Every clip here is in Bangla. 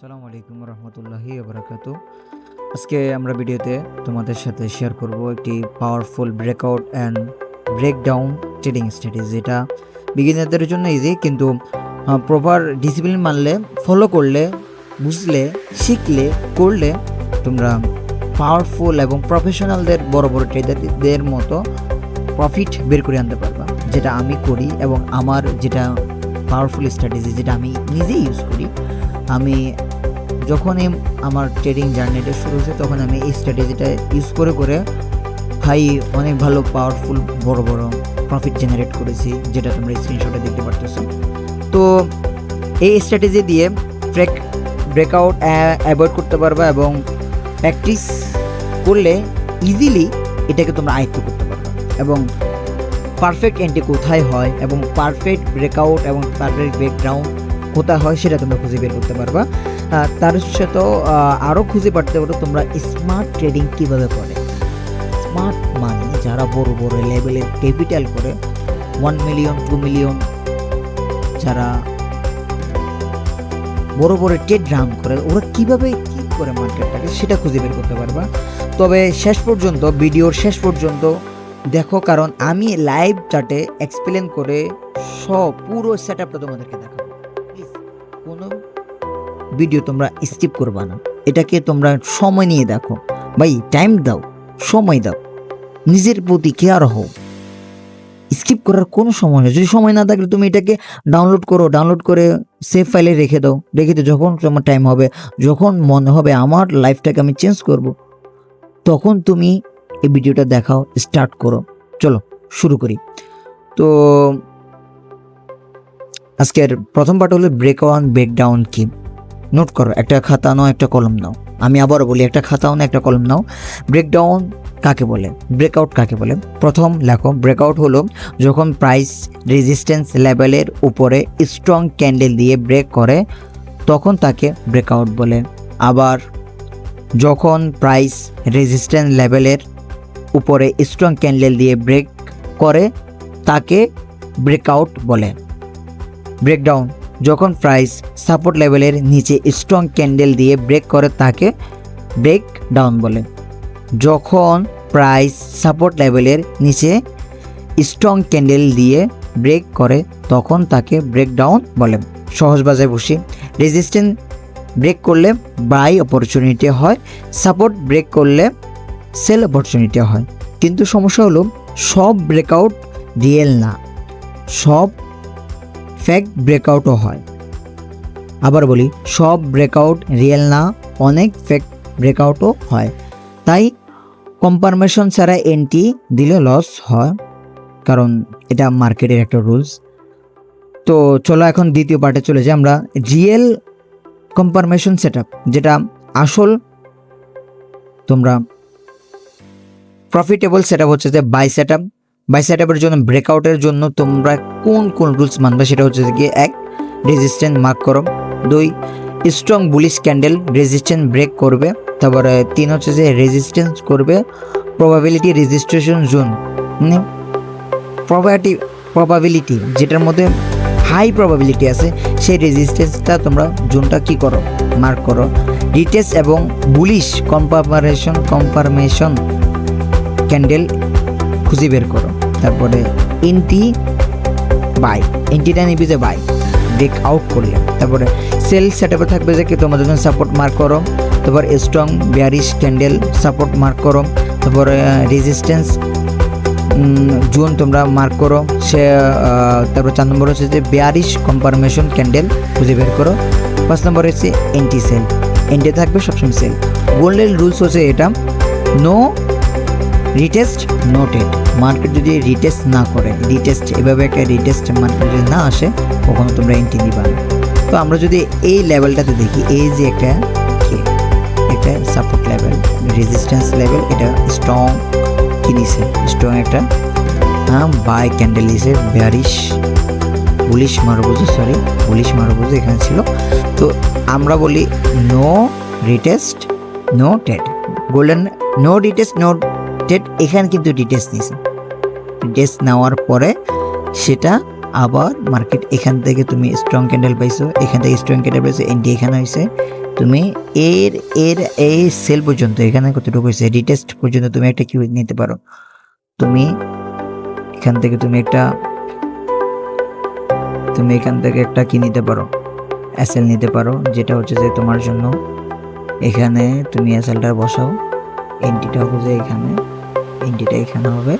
আসসালামু আলাইকুম রহমতুল্লাহি বারাকাতু। আজকে আমরা ভিডিওতে তোমাদের সাথে শেয়ার করব একটি powerful breakout and breakdown trading strategy, যেটা বিগিনারদের জন্য ইজি, কিন্তু প্রপার ডিসিপ্লিন মানলে, ফলো করলে, বুঝলে, শিখলে, করলে তোমরা পাওয়ারফুল এবং প্রফেশনালদের বড় বড় ট্রেডারদের মতো প্রফিট বের করে আনতে পারবা, যেটা আমি করি এবং আমার যেটা পাওয়ারফুল স্ট্র্যাটেজি, যেটা আমি নিজেই ইউজ করি। আমি যখনই আমার ট্রেডিং জার্নিটা শুরু হয়েছে তখন আমি এই স্ট্র্যাটেজিটা ইউজ করে অনেক ভালো পাওয়ারফুল বড় বড় প্রফিট জেনারেট করেছি, যেটা তোমরা স্ক্রিনশটে দেখতে পারতেছো। তো এই স্ট্র্যাটেজি দিয়ে ব্রেকআউট অ্যাভয়েড করতে পারবা এবং প্র্যাকটিস করলে ইজিলি এটাকে তোমরা আয়ত্ত করতে পারবা, এবং পারফেক্ট এন্ট্রি কোথায় হয় এবং পারফেক্ট ব্রেকআউট এবং পারফেক্ট ব্রেকডাউন কোথায় হয় সেটা তোমরা খুঁজে বের করতে পারবা। তার সাথেও আরও খুঁজে পারতে পারো তোমরা স্মার্ট ট্রেডিং কীভাবে করে। স্মার্ট মানে যারা বড় বড় লেভেলের ক্যাপিটাল করে, 1 মিলিয়ন 2 মিলিয়ন, যারা বড় বড় ট্রেড রান করে, ওরা কীভাবে কী করে মার্কেটটাকে সেটা খুঁজে বের করতে পারবা। তবে ভিডিওর শেষ পর্যন্ত দেখো, কারণ আমি লাইভ চার্টে এক্সপ্লেন করে পুরো সেট আপটা তোমাদেরকে দেখাবো। প্লিজ কোনো ভিডিও তোমরা স্কিপ করবা না, এটাকে তোমরা সময় নিয়ে দেখো। ভাই, টাইম দাও, সময় দাও, নিজের প্রতি কেয়ার হও। স্কিপ করার কোনো সময় নেই। যদি সময় না থাকলে তুমি এটাকে ডাউনলোড করে সেভ ফাইলে রেখে দাও। যখন তোমার টাইম হবে, যখন মনে হবে আমার লাইফটাকে আমি চেঞ্জ করব, তখন তুমি এই ভিডিওটা দেখাও, স্টার্ট করো। চলো শুরু করি। তো আজকের প্রথম পার্ট হলো ব্রেকডাউন কি। নোট করো, একটা খাতা নাও, একটা কলম নাও। আমি আবারও বলি, একটা খাতাও না, একটা কলম নাও। ব্রেকডাউন কাকে বলে, ব্রেকআউট কাকে বলে? প্রথম লেখো, ব্রেকআউট হলো যখন প্রাইস রেজিস্ট্যান্স লেভেলের উপরে স্ট্রং ক্যান্ডেল দিয়ে ব্রেক করে, তখন তাকে ব্রেকআউট বলে। আবার যখন প্রাইস রেজিস্ট্যান্স লেভেলের উপরে স্ট্রং ক্যান্ডেল দিয়ে ব্রেক করে, তাকে ব্রেকআউট বলে। ব্রেকডাউন যখন প্রাইস সাপোর্ট লেভেলের নিচে স্ট্রং ক্যান্ডেল দিয়ে ব্রেক করে, তাকে ব্রেকডাউন বলে। যখন প্রাইস সাপোর্ট লেভেলের নিচে স্ট্রং ক্যান্ডেল দিয়ে ব্রেক করে, তখন তাকে ব্রেকডাউন বলে। সহজ ভাষায় বসি, রেজিস্ট্যান্স ব্রেক করলে বাই অপরচুনিটি হয়, সাপোর্ট ব্রেক করলে সেল অপরচুনিটি হয়। কিন্তু সমস্যা হলো, সব ব্রেকআউট রিয়েল না, সব ফেক ব্রেকআউটও হয়। আবার বলি, সব ব্রেকআউট রিয়েল না, অনেক ফেক ব্রেকআউটও হয়। তাই কনফার্মেশন ছাড়া এন্ট্রি দিলে লস হয়, কারণ এটা মার্কেটের একটা রুলস। তো চলো এখন দ্বিতীয় পার্টে চলে যাই আমরা। রিয়েল কনফার্মেশন সেটআপ, যেটা আসল তোমরা প্রফিটেবল সেটআপ হচ্ছে যে বাই সেটআপের জন্য, ব্রেকআউটের জন্য তোমরা কোন কোন রুলস মানবে সেটা হচ্ছে যে 1, রেজিস্ট্যান্স মার্ক করো। 2, strong bullish candle resistance break করবে। তারপরে 3 হচ্ছে যে রেজিস্ট্যান্স করবে প্রবাবিলিটি রেজিস্ট্রেশন জোন, মানে প্রবাবিলিটি যেটার মধ্যে হাই প্রবাবিলিটি আছে, সেই রেজিস্ট্যান্সটা তোমরা জোনটা কি করো, মার্ক করো। রিটেস্ট এবং বুলিশ কনফার্মেশন ক্যান্ডেল খুঁজে বের করো। তারপরে এন্ট্রিটা নিবি যে বাই ব্রেক আউট করলে। তারপরে সেল সেটআপে থাকবে যে কি তোমাদের জন্য সাপোর্ট মার্ক করো। তারপর strong bearish candle support mark করো। তারপরে রেজিস্ট্যান্স জোন তোমরা মার্ক করো। তারপর 4 নম্বর হচ্ছে যে বেয়ারিশ কনফার্মেশন ক্যান্ডেল খুঁজে বের করো। 5 নম্বর হচ্ছে এন্টি সেল, এন্ট্রি থাকবে সবসময় সেল। গোল্ডেন রুলস হচ্ছে এটা, no retest no trade. Market যদি রিটেস্ট না করে, এভাবে একটা রিটেস্ট মার্কেট যদি না আসে, কখনো তোমরা এন্ট্রি দিবা না। তো আমরা যদি এই লেভেলটাতে দেখি, এই যে একটা সাপোর্ট লেভেল, রেজিস্ট্যান্স লেভেল, এটা স্ট্রং কি দিছে, স্ট্রং একটা বাই ক্যান্ডেল দিছে, বুলিশ মারবুজো এখানে ছিল। তো আমরা বলি no retest no trade. Golden no retest no trade, এখানে কিন্তু রিটেস্ট নিয়েছে। রিটেস্ট নেওয়ার পরে সেটা আবার মার্কেট এখান থেকে তুমি স্ট্রং ক্যান্ডেল পাইছো, এখান থেকে স্ট্রং ক্যান্ডেল পাইছো, এন্ট্রি এখানে হয়েছে, তুমি এর এর এই সেল পর্যন্ত এখানে কতটুকু হয়েছে রিটেস্ট পর্যন্ত তুমি একটা কি নিতে পারো। তুমি এখান থেকে এখান থেকে একটা কি নিতে পারো, এসএল নিতে পারো, যেটা হচ্ছে যে তোমার জন্য এখানে তুমি এসএলটা বসাও, এন্ট্রিটা হবে যে এখানে, এন্ট্রিটা এখানে হবে,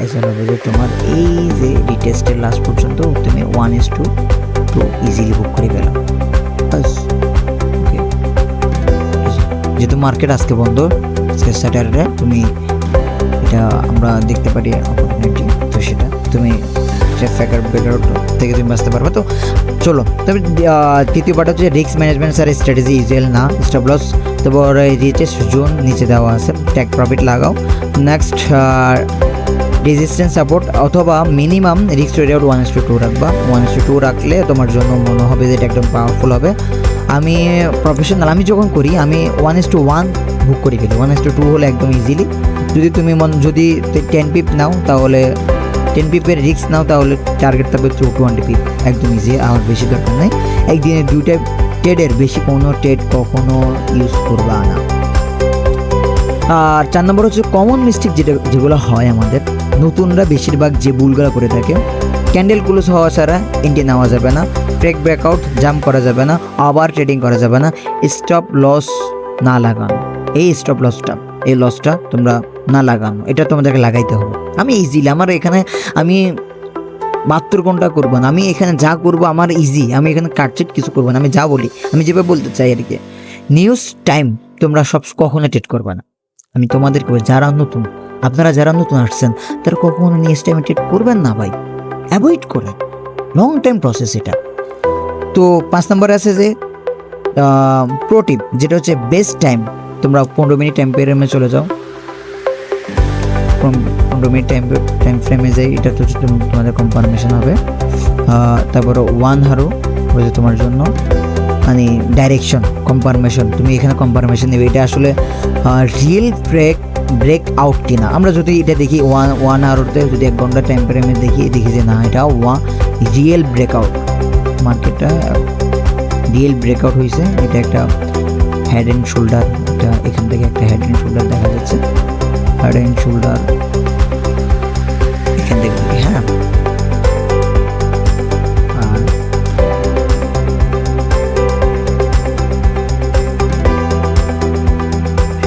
এসএল হবে যে তোমার এই যে রিটেস্টের লাস্ট পর্যন্ত তুমি 1:2 ইজিলি বুক করে গেলাম। বাস ওকে, যেহেতু মার্কেট আজকে বন্ধ, আজকে স্যাটারডে, তুমি এটা আমরা দেখতে পারি অপরচুনিটি, তো সেটা তুমি ফ্যাকার ব্রেকআউট থেকে তুমি বাঁচতে পারবে। তো চলো, তবে তৃতীয় পার্ট হচ্ছে risk management sir strategy usual না, স্টপ লস তারপর রিটেস্ট জোন নিচে দেওয়া আছে, ট্যাগ প্রফিট লাগাও। নেক্সট রেজিস্ট্যান্স সাপোর্ট অথবা মিনিমাম রিস্ক রেট 1:2 রাখবা, 1:2 রাখলে তোমার জন্য মনে হবে যে এটা একদম পাওয়ারফুল হবে। আমি প্রফেশনাল, আমি যখন করি আমি 1:1 বুক করে ফেলি, 1:2 হলে একদম ইজিলি। যদি তুমি যদি 10 পিপ নাও তাহলে 10 পিপের রিস্ক নাও তাহলে টার্গেট থাকবে 20 পিপ, একদম ইজি, আর বেশি দরকার নেই। একদিনে 2টা ট্রেডের বেশি কোনো ট্রেড কখনো ইউজ করবা না। আর 4 নম্বর হচ্ছে কমন মিস্টেক যেগুলো হয় আমাদের নতুনরা বেশিরভাগ যে ভুলগুলো করে থাকে, ক্যান্ডেল ক্লোজ হওয়া ছাড়া এন্ট্রি নেওয়া যাবে না, ব্রেক ব্রেকআউট জাম্প করা যাবে না, আবার ট্রেডিং করা যাবে না, স্টপ লস না লাগানো, এই স্টপ লসটা এই লসটা তোমরা না লাগানো, এটা তোমাদেরকে লাগাইতে হবে। আমি ইজিলি আমার এখানে আমি 72 ঘন্টা করবো না, আমি এখানে যা করবো আমার ইজি, আমি এখানে কাটছেট কিছু করবো না, আমি যা বলি আমি যেভাবে বলতে চাই আর কি। নিউজ টাইম তোমরা সব কখনো ট্রেড করবে না, আমি তোমাদেরকে যারা নতুন, আপনারা যারা নতুন আসছেন তারা কখনো নিউজ টাইমে ট্রেড করবেন না ভাই, অ্যাভয়েড করেন, লং টাইম প্রসেস এটা। তো 5 নম্বরে আছে যে প্রো টিপ, যেটা হচ্ছে বেস্ট টাইম, তোমরা 15 মিনিট টাইম ফ্রেমে চলে যাও, 15 মিনিট টাইম ফ্রেমে যাই, এটা তো তোমাদের কনফার্মেশন হবে। তারপর 1 হারো হয়েছে তোমার জন্য মানে ডাইরেকশন কনফার্মেশন, তুমি এখানে কনফার্মেশন নেবে এটা আসলে রিয়েল ব্রেক আউট কিনা। আমরা যদি এটা দেখি 1 আওয়ারতে যদি 1 ঘন্টা টাইম ফ্রেমে দেখি যে না এটা রিয়েল ব্রেকআউট, মার্কেটটা রিয়েল ব্রেকআউট হয়েছে, এটা একটা হেড অ্যান্ড শোল্ডার, এটা এখান থেকে একটা হেড অ্যান্ড শোল্ডার দেখা যাচ্ছে, হেড অ্যান্ড শোল্ডার এখান থেকে, হ্যাঁ।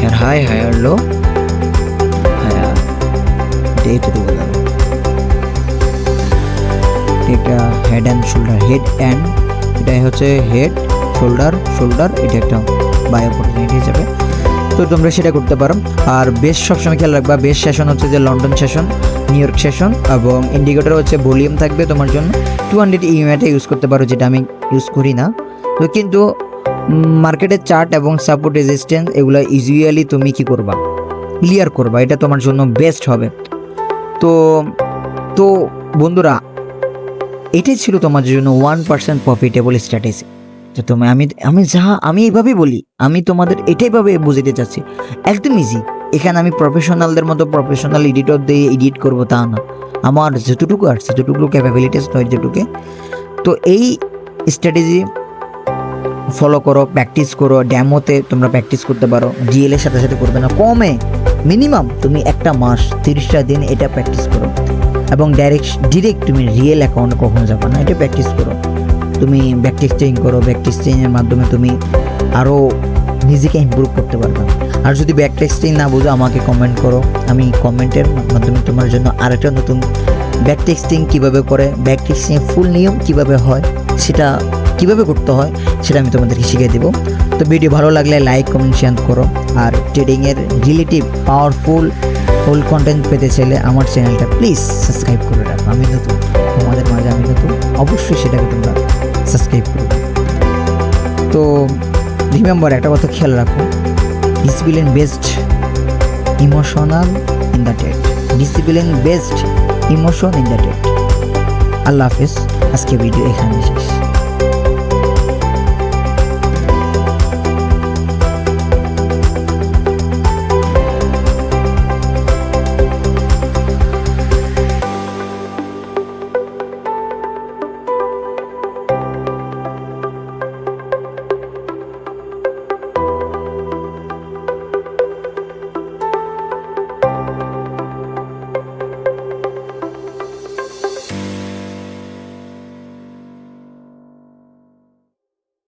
আর high higher low, higher date দেবো, এটা হেড অ্যান্ড শোল্ডার, এটাই হচ্ছে হেড শোল্ডার, এটা একটা বাই অপরচুনিটি হিসেবে, তো তোমরা সেটা করতে পারো। আর বেশ সবসময় খেয়াল রাখবা, বেশ সেশন হচ্ছে যে London session, new York session, এবং ইন্ডিকেটর হচ্ছে ভলিউম থাকবে তোমার জন্য 200 ইউএমএটা ইউজ করতে পারো, যেটা আমি ইউজ করি না। তো কিন্তু মার্কেটের চার্ট এবং সাপোর্ট রেজিস্ট্যান্স এগুলো ইউজুয়ালি তুমি কি করবা, ক্লিয়ার করবা, এটা তোমার জন্য বেস্ট হবে। তো বন্ধুরা, এটাই ছিল তোমার জন্য 1% প্রফিটেবল স্ট্র্যাটেজি। তো তুমি আমি এইভাবেই বলি, আমি তোমাদের এটাইভাবে বুঝাতে চাচ্ছি, একদম ইজি। এখানে আমি প্রফেশনালদের মতো প্রফেশনাল এডিটর দিয়ে এডিট করবো তা না, আমার যতটুকু আর যতটুকু ক্যাপাবিলিটিস নয় যেটুকু, তো এই স্ট্র্যাটেজি ফলো করো, প্র্যাকটিস করো, ড্যামোতে তোমরা প্র্যাকটিস করতে পারো, ডিএলের সাথে সাথে করবে না, কমে মিনিমাম তুমি একটা মাস 30টা দিন এটা প্র্যাকটিস করো, এবং ডিরেক্ট তুমি রিয়েল অ্যাকাউন্টে কখনো যাবে না, এটা প্র্যাকটিস করো। তুমি ব্যাকটেক্সটিং করো, ব্যাকটেক্সটিংয়ের মাধ্যমে তুমি আরও নিজেকে ইমপ্রুভ করতে পারবে। আর যদি ব্যাকটেক্সটিং না বুঝো আমাকে কমেন্ট করো, আমি কমেন্টের মাধ্যমে তোমার জন্য আরেকটা নতুন ব্যাকটেক্সটিং কীভাবে করে, ব্যাকটেক্সটিং ফুল নিয়ম কীভাবে হয়, সেটা কীভাবে করতে হয় সেটা আমি তোমাদেরকে শিখিয়ে দেবো। তো ভিডিও ভালো লাগলে লাইক কমেন্ট শেয়ার করো, আর ট্রেডিংয়ের রিলেটিভ পাওয়ারফুল কন্টেন্ট পেতে চাইলে আমার চ্যানেলটা প্লিজ সাবস্ক্রাইব করে রাখো। আমি নতুন, তোমাদের মাঝে আমি নতুন, অবশ্যই সেটাকে তোমরা সাবস্ক্রাইব করবে। তো রিমেম্বার, একটা কথা খেয়াল রাখো, discipline based emotional in the trade, discipline based emotion in the trade. আল্লাহ হাফেজ, আজকে ভিডিও এখানে শেষ।